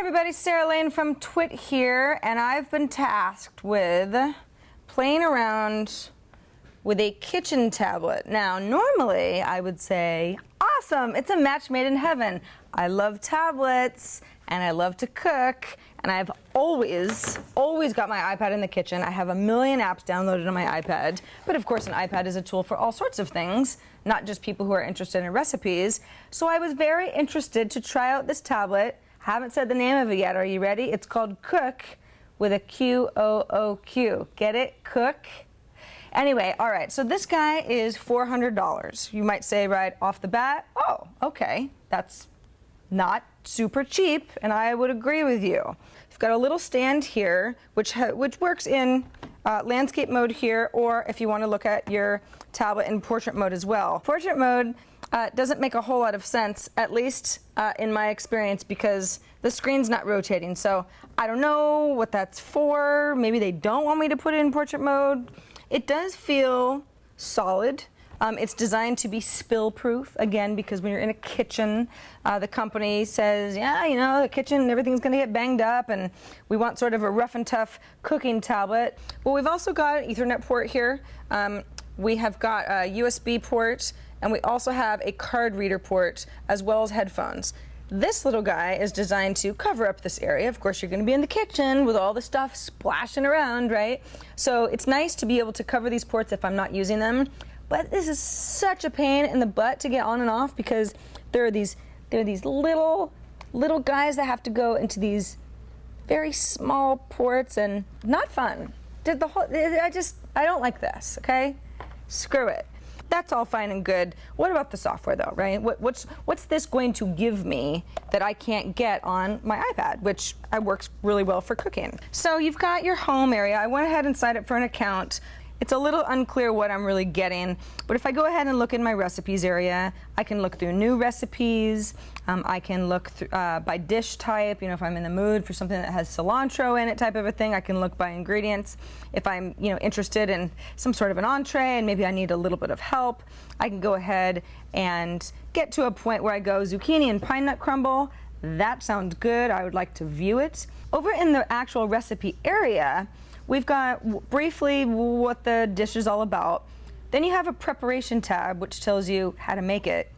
everybody, Sarah Lane from Twit here, and I've been tasked with playing around with a kitchen tablet. Now, normally I would say, awesome, it's a match made in heaven. I love tablets, and I love to cook, and I've always got my iPad in the kitchen. I have a million apps downloaded on my iPad, but of course an iPad is a tool for all sorts of things, not just people who are interested in recipes. So I was very interested to try out this tablet. Haven't said the name of it yet. Are you ready? It's called Cook with a Q-O-O-Q. Get it? Cook. Anyway, all right, so this guy is $400. You might say right off the bat, oh, okay, that's not super cheap, and I would agree with you. You've got a little stand here, which works in landscape mode here, or if you want to look at your tablet in portrait mode as well. Portrait mode doesn't make a whole lot of sense, at least in my experience, because the screen's not rotating. So I don't know what that's for. Maybe they don't want me to put it in portrait mode. It does feel solid. It's designed to be spill-proof, again, because when you're in a kitchen, the company says, yeah, you know, the kitchen, everything's going to get banged up, and we want sort of a rough and tough cooking tablet. Well, we've also got an Ethernet port here. We have got a USB port, and we also have a card reader port, as well as headphones. This little guy is designed to cover up this area. Of course, you're going to be in the kitchen with all the stuff splashing around, right? So it's nice to be able to cover these ports if I'm not using them. But this is such a pain in the butt to get on and off, because there are these little guys that have to go into these very small ports, and not fun. I don't like this, okay? Screw it. That's all fine and good. What about the software though, right? What's this going to give me that I can't get on my iPad, which works really well for cooking? So you've got your home area. I went ahead and signed up for an account. It's a little unclear what I'm really getting, but if I go ahead and look in my recipes area, I can look through new recipes. I can look through, by dish type, you know, if I'm in the mood for something that has cilantro in it type of a thing, I can look by ingredients. If I'm, you know, interested in some sort of an entree and maybe I need a little bit of help, I can go ahead and get to a point where I go zucchini and pine nut crumble. That sounds good. I would like to view it. Over in the actual recipe area, we've got briefly what the dish is all about. Then you have a preparation tab, which tells you how to make it.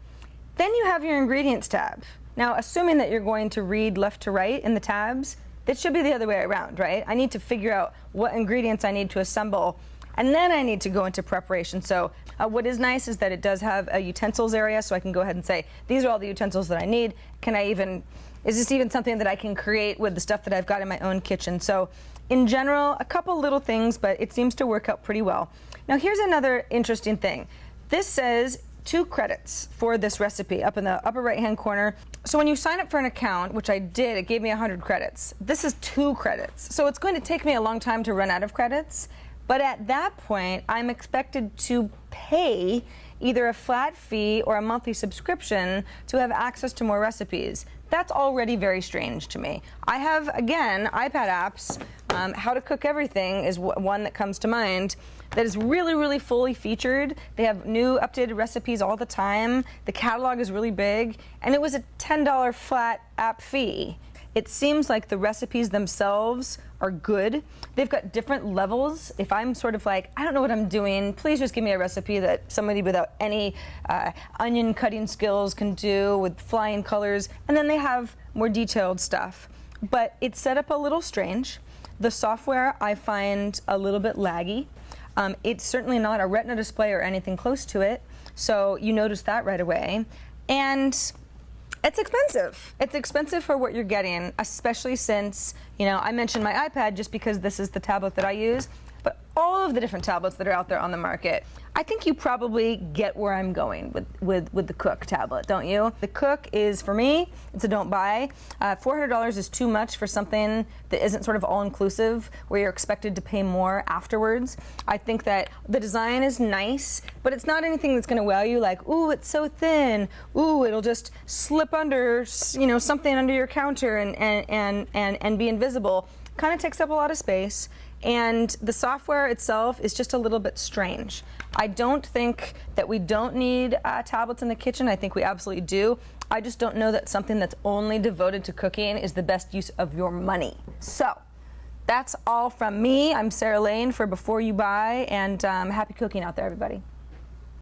Then you have your ingredients tab. Now, assuming that you're going to read left to right in the tabs, it should be the other way around, right? I need to figure out what ingredients I need to assemble, and then I need to go into preparation. So what is nice is that it does have a utensils area, so I can go ahead and say, these are all the utensils that I need. Is this even something that I can create with the stuff that I've got in my own kitchen? So in general, a couple little things, but it seems to work out pretty well. Now here's another interesting thing. This says 2 credits for this recipe up in the upper right-hand corner. So when you sign up for an account, which I did, it gave me 100 credits. This is 2 credits. So it's going to take me a long time to run out of credits, but at that point, I'm expected to pay either a flat fee or a monthly subscription to have access to more recipes. That's already very strange to me. I have, again, iPad apps. How to Cook Everything is one that comes to mind that is really, really fully featured. They have new updated recipes all the time. The catalog is really big, and it was a $10 flat app fee. It seems like the recipes themselves are good. They've got different levels. If I'm sort of like, I don't know what I'm doing, please just give me a recipe that somebody without any onion cutting skills can do with flying colors. And then they have more detailed stuff. But it's set up a little strange. The software I find a little bit laggy. It's certainly not a Retina display or anything close to it. So you notice that right away. And it's expensive. It's expensive for what you're getting, especially since, you know, I mentioned my iPad just because this is the tablet that I use, but all of the different tablets that are out there on the market. I think you probably get where I'm going with the Cook tablet, don't you? The Cook is, for me, it's a don't buy. $400 is too much for something that isn't sort of all-inclusive, where you're expected to pay more afterwards. I think that the design is nice, but it's not anything that's going to wow you, like, ooh, it's so thin. Ooh, it'll just slip under, you know, something under your counter and be invisible. Kind of takes up a lot of space. and the software itself is just a little bit strange. I don't think that we don't need tablets in the kitchen. I think we absolutely do. I just don't know that something that's only devoted to cooking is the best use of your money. So that's all from me. I'm Sarah Lane for Before You Buy, and happy cooking out there, everybody.